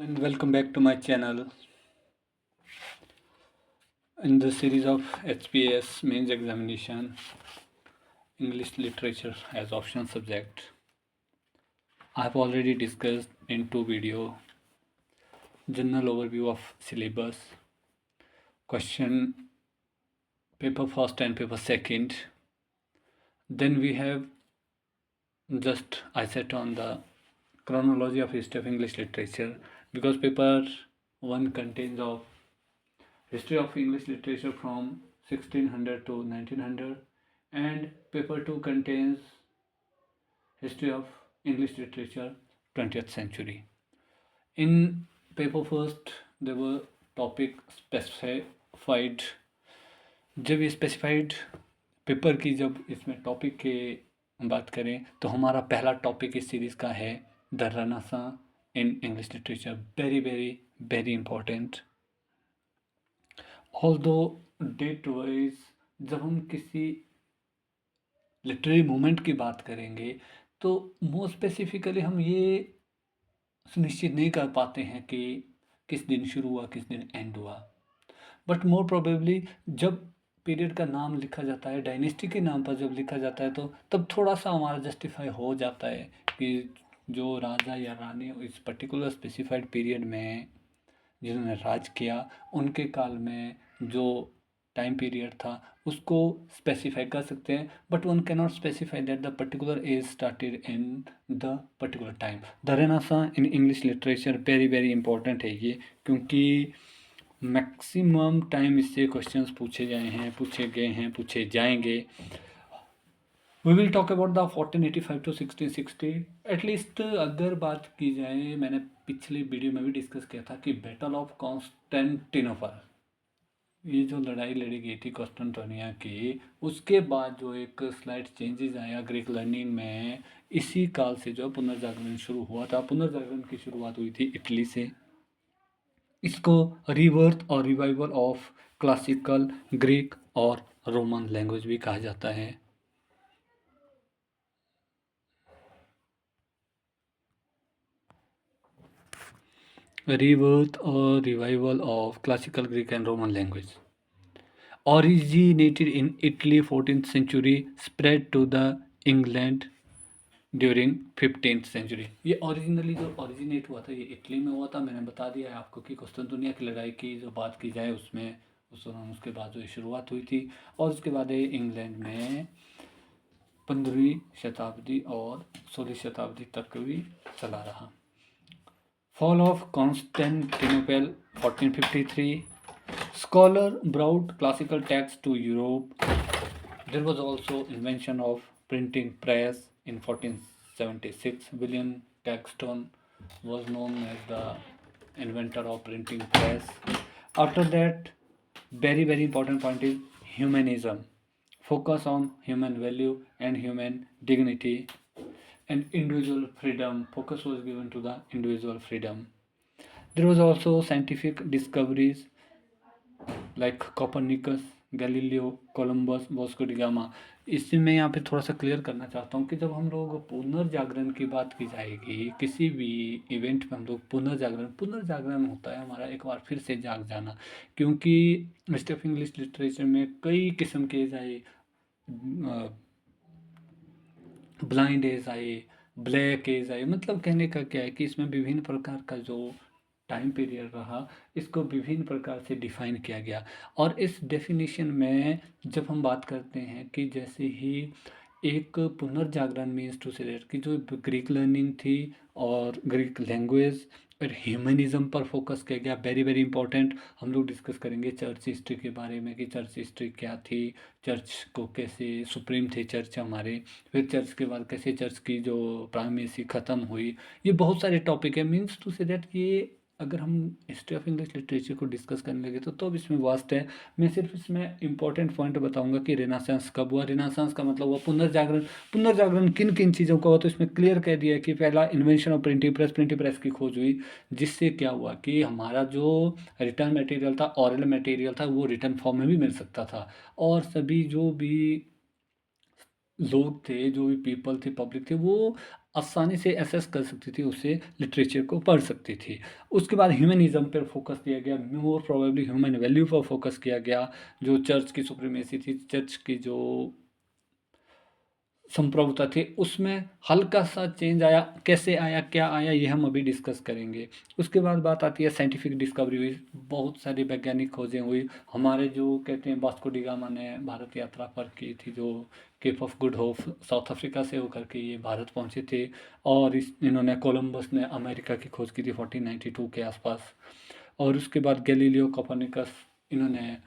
And welcome back to my channel. In the series of HPS mains examination, English literature as optional subject, I have already discussed in two video general overview of syllabus, question paper first and paper second. Then we have just I set on the chronology of history of English literature because paper 1 contains of history of English literature from 1600 to 1900 and paper 2 contains history of English literature 20th century. In paper first there were topic specified. जब ये specified paper की जब इसमें topic के बात करें तो हमारा पहला टॉपिक इस सीरीज़ का है the Renaissance in English literature. Very very very important. Although date wise जब हम किसी लिटरेरी मूवमेंट की बात करेंगे तो मोर स्पेसिफिकली हम ये सुनिश्चित नहीं कर पाते हैं कि किस दिन शुरू हुआ किस दिन एंड हुआ. बट मोर प्रोबेबली जब पीरियड का नाम लिखा जाता है, डायनेस्टी के नाम पर जब लिखा जाता है तो तब थोड़ा सा हमारा जस्टिफाई हो जाता है कि जो राजा या रानी इस पर्टिकुलर स्पेसिफाइड पीरियड में जिन्होंने राज किया उनके काल में जो टाइम पीरियड था उसको स्पेसिफाई कर सकते हैं. But one can not specify that the particular age started in the particular time. The Renaissance in English literature very very important है ये, क्योंकि मैक्सिमम टाइम इससे क्वेश्चंस पूछे गए हैं, पूछे जाएंगे. We will talk about the 1485 to 1660. At least अगर बात की जाए, मैंने पिछले वीडियो में भी डिस्कस किया था कि बैटल ऑफ कॉन्स्टेंटिनोपल, ये जो लड़ाई लड़ी गई थी कॉन्स्टेंटिनोपल की, उसके बाद जो एक स्लाइड चेंजेस आया ग्रीक लर्निंग में, इसी काल से जो पुनर्जागरण शुरू हुआ था. पुनर्जागरण की शुरुआत हुई थी इटली से. इसको रीबर्थ और रिवाइवल ऑफ क्लासिकल ग्रीक और रोमन लैंग्वेज भी कहा जाता है. rebirth or revival of classical Greek and Roman language. Originated in Italy 14th century, spread to the England during 15th century. ये ओरिजिनली जो ओरिजिनेट हुआ था ये इटली में हुआ था. मैंने बता दिया है आपको कि कुस्तुनतुनिया की लड़ाई की जो बात की जाए उसमें उसके बाद जो शुरुआत हुई थी और उसके बाद ये इंग्लैंड में 15वीं शताब्दी और 16वीं शताब्दी तक भी चला रहा. Fall of Constantinople 1453. Scholar brought classical texts to Europe. There was also invention of printing press in 1476. William Caxton was known as the inventor of printing press. After that, very very important point is humanism. Focus on human value and human dignity and individual freedom. Focus was given to the individual freedom. There was also scientific discoveries like Copernicus, Galileo, Columbus, Vasco da Gama. इससे मैं यहाँ पे थोड़ा सा clear करना चाहता हूँ कि जब हम लोग पुनर्जागरण की बात की जाएगी, किसी भी इवेंट में हम लोग पुनर्जागरण होता है हमारा एक बार फिर से जाग जाना. क्योंकि हिस्ट्री ऑफ इंग्लिश लिटरेचर में कई किस्म के आए, ब्लाइंड एज आए, ब्लैक एज आए. मतलब कहने का क्या है कि इसमें विभिन्न प्रकार का जो टाइम पीरियड रहा इसको विभिन्न प्रकार से डिफाइन किया गया. और इस डेफिनेशन में जब हम बात करते हैं कि जैसे ही एक पुनर्जागरण मीन्स टू से दैट कि जो ग्रीक लर्निंग थी और ग्रीक लैंग्वेज और ह्यूमनिज्म पर फोकस किया गया. Very very important. हम लोग डिस्कस करेंगे चर्च हिस्ट्री के बारे में कि चर्च हिस्ट्री क्या थी, चर्च को कैसे सुप्रीम थे चर्च हमारे, फिर चर्च के बाद कैसे चर्च की जो प्राइमेसी ख़त्म हुई. ये बहुत सारे टॉपिक है. मीन्स टू से दैट ये अगर हम हिस्ट्री ऑफ इंग्लिश लिटरेचर को डिस्कस करने लगे तो अब इसमें वास्ट है. मैं सिर्फ इसमें इंपॉर्टेंट पॉइंट बताऊंगा कि रेनेसांस कब हुआ. रेनेसांस का मतलब हुआ पुनर्जागरण किन किन चीज़ों का हुआ. तो इसमें क्लियर कह दिया कि पहला इन्वेंशन ऑफ प्रिंटिंग प्रेस की खोज हुई, जिससे क्या हुआ कि हमारा जो रिटर्न मटेरियल था, ऑरल मटेरियल था, वो रिटर्न फॉर्म में भी मिल सकता था. और सभी जो भी लोग थे, जो भी पीपल थे, पब्लिक थे, वो आसानी से एसेस कर सकती थी, उससे लिटरेचर को पढ़ सकती थी। उसके बाद ह्यूमनिज़्म पर फोकस किया गया, मोर प्रोबेबली ह्यूमन वैल्यू पर फोकस किया गया। जो चर्च की सुप्रीमेसी थी, चर्च की जो संप्रभुता थी, उसमें हल्का-सा चेंज आया। कैसे आया, क्या आया, ये हम अभी डिस्कस करेंगे। उसके बाद बात आती है साइंटिफिक डिस्कवरी हुई, बहुत सारी वैज्ञानिक खोजें हुई। हमारे जो कहते हैं वास्को डी गामा ने भारत यात्रा पर की थी, जो Cape of Good Hope South Africa से होकर के ये भारत पहुँचे थे। और इन्होंने कोलंबस ने अमेरिका की खोज की थी 1492 के आसपास। और उसके बाद गैलीलियो कोपर्निकस, इन्होंने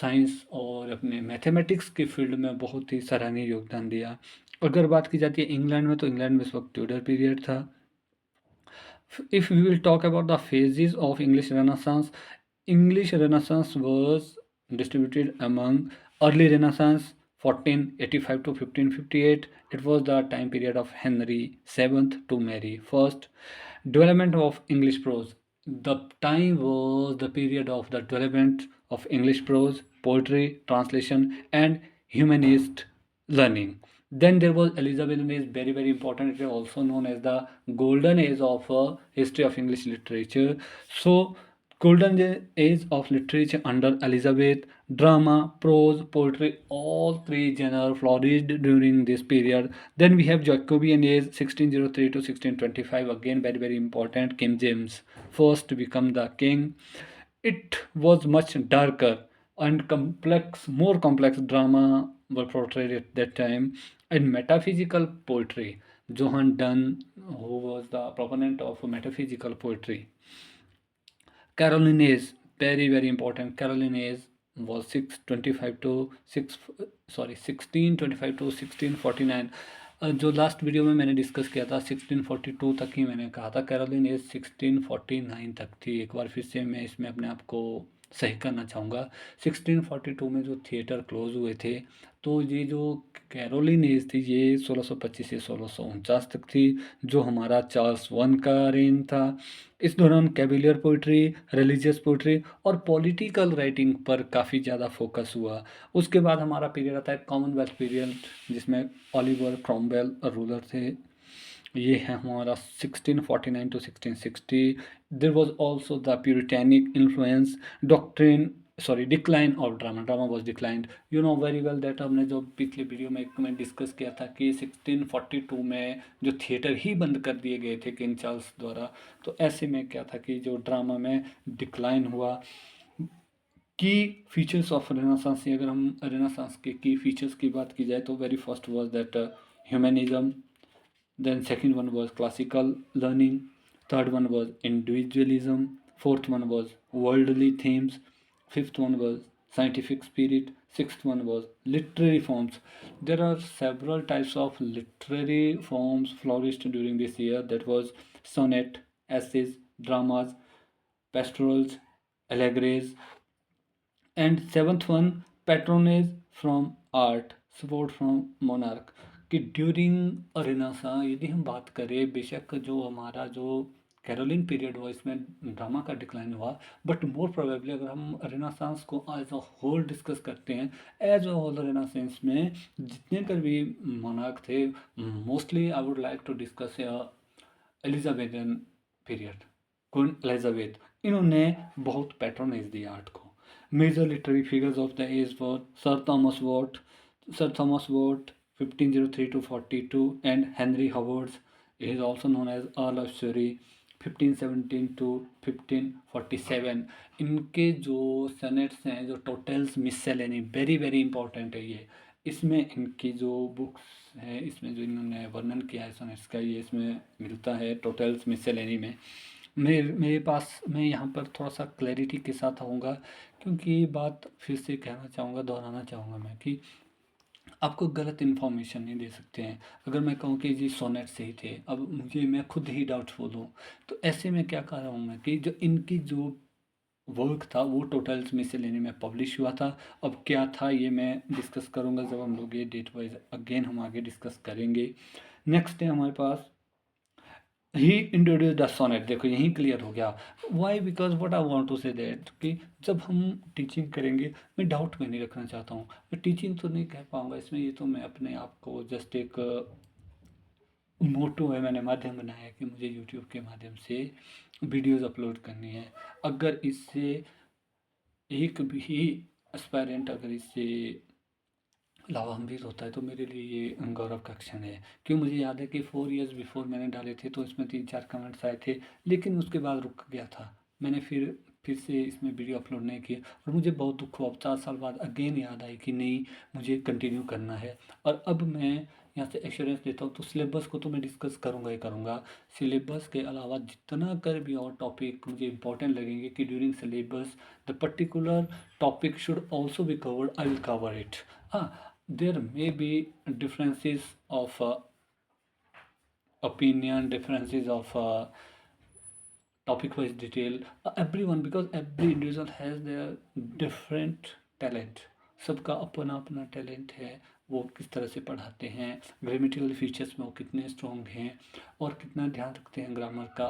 साइंस और अपने मैथमेटिक्स के फील्ड में बहुत ही सराहनीय योगदान दिया। अगर बात की जाती है इंग्लैंड में, तो इंग्लैंड में इस वक्त ट्यूडर पीरियड था। If we will talk about the phases of English Renaissance was distributed among early Renaissance 1485 to 1558. It was the time period of Henry VII to Mary I. Development of English prose. The time was the period of the development of English prose, poetry, translation, and humanist learning. Then there was Elizabethan age, very very important. It is also known as the golden age of history of English literature. So golden age of literature under Elizabeth, drama, prose, poetry, all three genres flourished during this period. Then we have Jacobean age 1603 to 1625, again very very important. King James first to become the king. It was much darker and complex, more complex drama were portrayed at that time. And metaphysical poetry, Johann Donne, who was the proponent of metaphysical poetry. Carolinase, very very important. Carolinase was 625 to 1625 to 1649. जो last video में मैंने discuss किया था 1642 तक ही मैंने कहा था, Caroline as 1649 तक थी। एक बार फिर से मैं इसमें अपने आप को सही करना चाहूँगा। 1642 में जो थिएटर क्लोज हुए थे, तो ये जो कैरोलिन एज थी ये 1625 से 1649 तक थी, जो हमारा चार्ल्स वन का रेन था। इस दौरान कैविलियर पोइट्री, रिलीजियस पोइट्री और पॉलिटिकल राइटिंग पर काफ़ी ज़्यादा फोकस हुआ। उसके बाद हमारा पीरियड आता है कॉमनवेल्थ पीरियड, जिसमें ओलिवर क्रॉमवेल रूलर थे। ये है हमारा 1649 to 1660. There was also the puritanic influence, doctrine decline of drama was declined. You know very well that हमने जो पिछले वीडियो में मैं डिस्कस किया था कि 1642 में जो थिएटर ही बंद कर दिए गए थे किंग चार्ल्स द्वारा। तो ऐसे में क्या था कि जो ड्रामा में डिक्लाइन हुआ। की फीचर्स ऑफ रेनेसांस, अगर हम रेनेसांस के की फीचर्स की बात की जाए तो very first was that humanism, then second one was classical learning, third one was individualism, fourth one was worldly themes, fifth one was scientific spirit, sixth one was literary forms. There are several types of literary forms flourished during this year. That was sonnet, essays, dramas, pastorals, allegories. And seventh one, patronage from art, support from monarch. कि during renaissance यदि हम बात करें, बेशक जो हमारा जो Caroline period हुआ इसमें ड्रामा का डिक्लाइन हुआ, बट मोर प्रोबेबली अगर हम रेनेसांस को एज अ होल डिस्कस करते हैं, एज अ होल रेनेसांस में जितने कर भी मोनार्क थे, mostly I would like to discuss Elizabethan period. Queen Elizabeth, इन्होंने बहुत पैट्रोनाइज दिया आर्ट को। Major literary figures of the age were Sir Thomas Watt, 1503 to 42, and Henry Howard. He is also known as Earl of Surrey, 1517 to 1547. इनके जो सनेट्स हैं, जो totals मिससेलेनी, very very important है ये। इसमें इनकी जो बुक्स है, इसमें जो इन्होंने वर्णन किया है सनेट्स का, ये इसमें मिलता है टोटल्स मिससेलेनी में। मेरे पास, मैं यहाँ पर थोड़ा सा क्लैरिटी के साथ आऊँगा, क्योंकि ये बात फिर से कहना चाहूँगा, दोहराना चाहूँगा मैं कि आपको गलत इन्फॉर्मेशन नहीं दे सकते हैं। अगर मैं कहूँ कि जी सोनेट सही थे, अब मैं खुद ही डाउटफुल हूँ, तो ऐसे में क्या कह रहा हूँ मैं कि जो इनकी जो वर्क था वो टोटल्स में से लेने में पब्लिश हुआ था। अब क्या था ये मैं डिस्कस करूँगा जब हम लोग ये डेट वाइज अगेन हम आगे डिस्कस करेंगे। नेक्स्ट है हमारे पास ही इंट्रोड्यूस द सोनेट। देखो यहीं क्लियर हो गया। Why? Because what I want to say that कि जब हम टीचिंग करेंगे, मैं डाउट में नहीं रखना चाहता हूँ, मैं टीचिंग तो नहीं कह पाऊँगा इसमें, ये तो मैं अपने आप को जस्ट एक मोटो है, मैंने माध्यम बनाया कि मुझे यूट्यूब के माध्यम से वीडियोज़ अपलोड करनी है। अगर इससे एक भी एस्पायरेंट अगर इससे लाभान्वित होता है तो मेरे लिए ये गौरव का क्षण है। क्यों, मुझे याद है कि 4 इयर्स बिफोर मैंने डाले थे तो इसमें 3-4 कमेंट्स आए थे, लेकिन उसके बाद रुक गया था। मैंने फिर से इसमें वीडियो अपलोड नहीं किए और मुझे बहुत दुःख हुआ। 4 साल बाद अगेन याद आई कि नहीं, मुझे कंटिन्यू करना है। और अब मैं यहाँ से एश्योरेंस देता हूँ, तो सिलेबस को तो मैं डिस्कस करूँगा ही करूँगा। सिलेबस के अलावा जितना कर भी और टॉपिक मुझे इम्पोर्टेंट लगेंगे कि during syllabus the particular topic should also be covered, I will cover it. हाँ, there may be differences of opinion, differences of topic wise detail, everyone, because every individual has their different talent. सबका अपना अपना talent है, वो किस तरह से पढ़ाते हैं, ग्रामेटिकल फीचर्स में वो कितने स्ट्रॉन्ग हैं और कितना ध्यान रखते हैं ग्रामर का।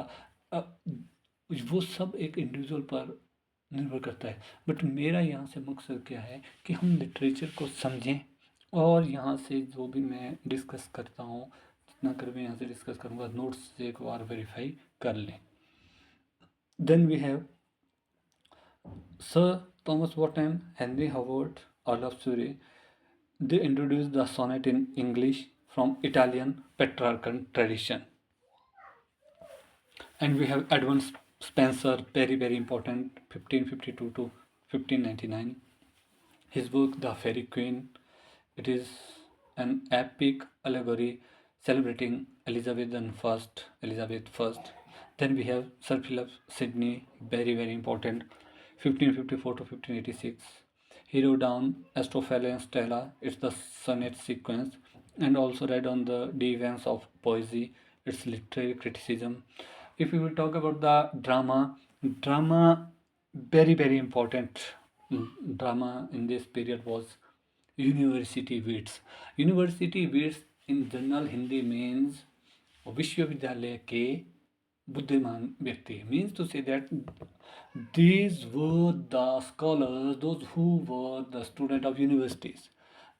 अ, वो सब एक इंडिविजुअल पर निर्भर करता है। बट मेरा यहाँ से मकसद क्या है कि हम लिटरेचर को समझें और यहाँ से जो भी मैं डिस्कस करता हूँ, जितना कर मैं यहाँ से डिस्कस करूँगा, नोट्स से एक बार वेरीफाई कर लें। Then we have sir Thomas Wotton, Henry Howard, earl of Surrey. They introduced the sonnet in English from Italian Petrarchan tradition. And we have Edmund Spenser, very, very important, 1552 to 1599. His book, The Fairy Queen, it is an epic allegory celebrating Elizabeth I. Then we have Sir Philip Sidney, very, very important, 1554 to 1586. He wrote down Astrophale and Stella, it's the sonnet sequence, and also read on the events of poesy, its literary criticism. If we will talk about the drama, very, very important drama in this period was university wits. University wits in general Hindi means विश्वविद्यालय के बुद्धिमान व्यक्ति. Means to say that these were the scholars, those who were the student of universities.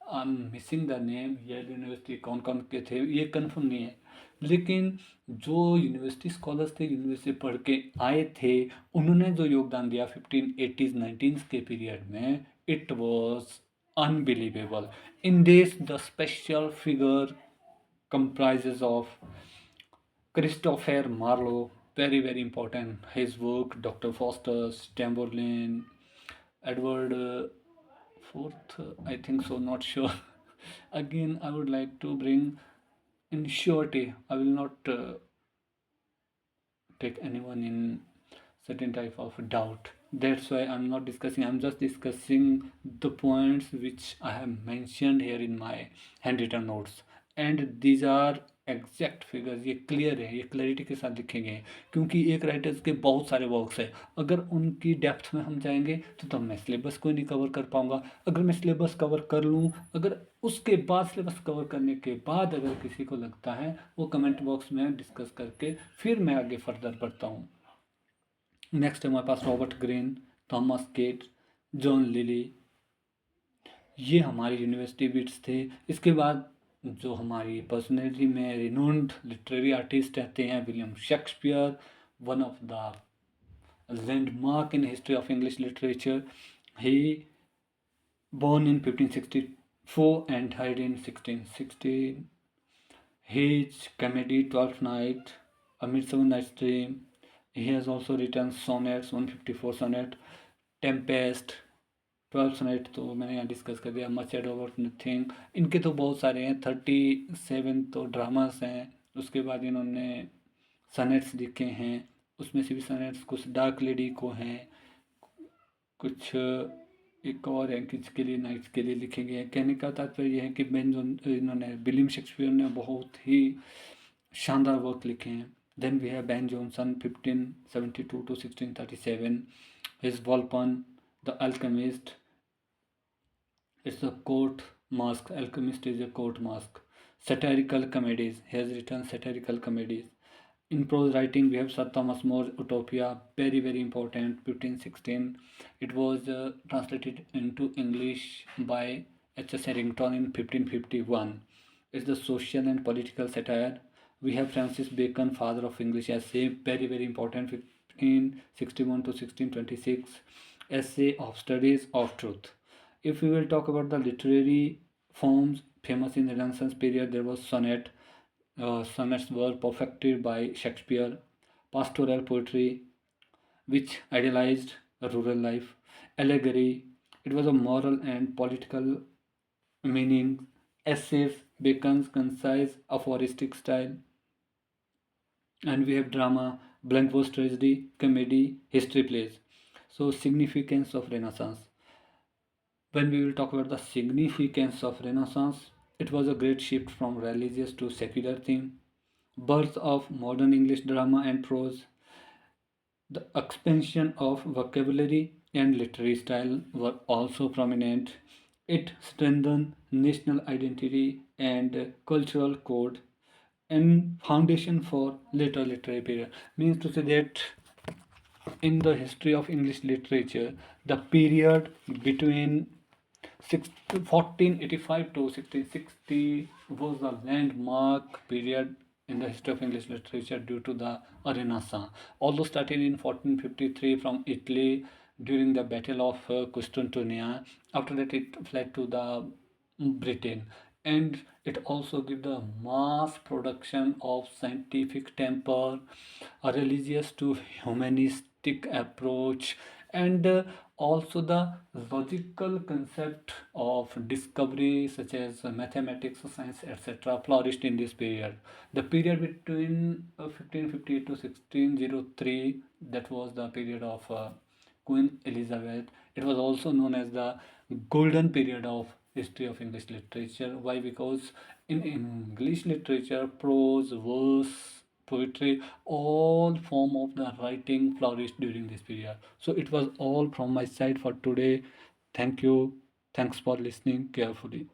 I am missing the name. Yale university कौन कौन के थे ये confirm नहीं है, लेकिन जो यूनिवर्सिटी स्कॉलर्स थे, यूनिवर्सिटी पढ़ के आए थे, उन्होंने जो योगदान दिया 1580s 19s के पीरियड में, it was unbelievable. In this, the special figure comprises of Christopher Marlowe, very, very important. His work, Dr. Foster, Chamberlain, Edward Fourth, I think so, not sure. Again, I would like to bring in surety. I will not take anyone in certain type of doubt. That's why I'm not discussing. I'm just discussing the points which I have mentioned here in my handwritten notes. And these are exact figures. ये clear है, ये clarity के साथ लिखे गए हैं, क्योंकि एक राइटर्स के बहुत सारे वर्क्स हैं. अगर उनकी डेप्थ में हम जाएंगे तो मैं सिलेबस को नहीं कवर कर पाऊंगा. अगर मैं सिलेबस कवर कर लूँ, अगर उसके बाद सिलेबस कवर करने के बाद अगर किसी को लगता है, वो कमेंट बॉक्स में डिस्कस करके फिर मैं आगे फर्दर बढ़ता हूँ. नेक्स्ट है हमारे पास Robert Greene, Thomas Kyd, John Lyly. ये हमारे यूनिवर्सिटी बिट्स थे. इसके बाद जो हमारी पर्सनैलिटी में रिनोन्ड लिटरेरी आर्टिस्ट रहते हैं, William Shakespeare, one of the landmark in history of English literature. He born in 1564 and died in 1616. His comedy Twelfth Night, A Midsummer Night's Dream. He has also written sonnets, 154 sonnet, Tempest, 12 sonnet तो मैंने यहाँ discuss कर दिया. Much ado about nothing. इनके तो बहुत सारे हैं, 37 तो ड्रामास हैं. उसके बाद इन्होंने सनेट्स लिखे हैं, उसमें से भी सनेट्स कुछ डार्क लेडी को हैं, कुछ एक और है किसके लिए, नाइट्स के लिए लिखे गए हैं. कहने का तात्पर्य यह है कि इन्होंने विलियम शेक्सपियर ने बहुत ही शानदार वर्क लिखे हैं. Then we have Ben Jonson 1572 to 1637. His Volpone the Alchemist. It's a court mask. Alchemist is a court mask. Satirical comedies. He has written satirical comedies. In prose writing, we have Sir Thomas More, Utopia, very, very important, 1516. It was translated into English by H.S. Harrington in 1551. It's the social and political satire. We have Francis Bacon, father of English essay, very very important, 1561 to 1626, essay of studies of truth. If we will talk about the literary forms famous in the Renaissance period, there was sonnet. Sonnets were perfected by Shakespeare. Pastoral poetry, which idealized rural life. Allegory, it was a moral and political meaning. Essays, Bacon's concise aphoristic style. And we have drama, blank verse tragedy, comedy, history plays. So significance of Renaissance. When we will talk about the significance of Renaissance, it was a great shift from religious to secular theme, birth of modern English drama and prose, the expansion of vocabulary and literary style were also prominent. It strengthened national identity and cultural code and foundation for later literary period. Means to say that in the history of English literature, the period between 1485 to 1660 was the landmark period in the history of English literature due to the Renaissance. Although started in 1453 from Italy during the Battle of Constantinia, after that it fled to the Britain, and it also give the mass production of scientific temper, a religious to humanistic approach, and also the logical concept of discovery such as mathematics, science, etc. flourished in this period. The period between 1558 to 1603, that was the period of Queen Elizabeth. It was also known as the golden period of history of English literature. Why? Because in English literature, prose, verse, poetry, all form of the writing flourished during this period. So it was all from my side for today. Thank you. Thanks for listening carefully.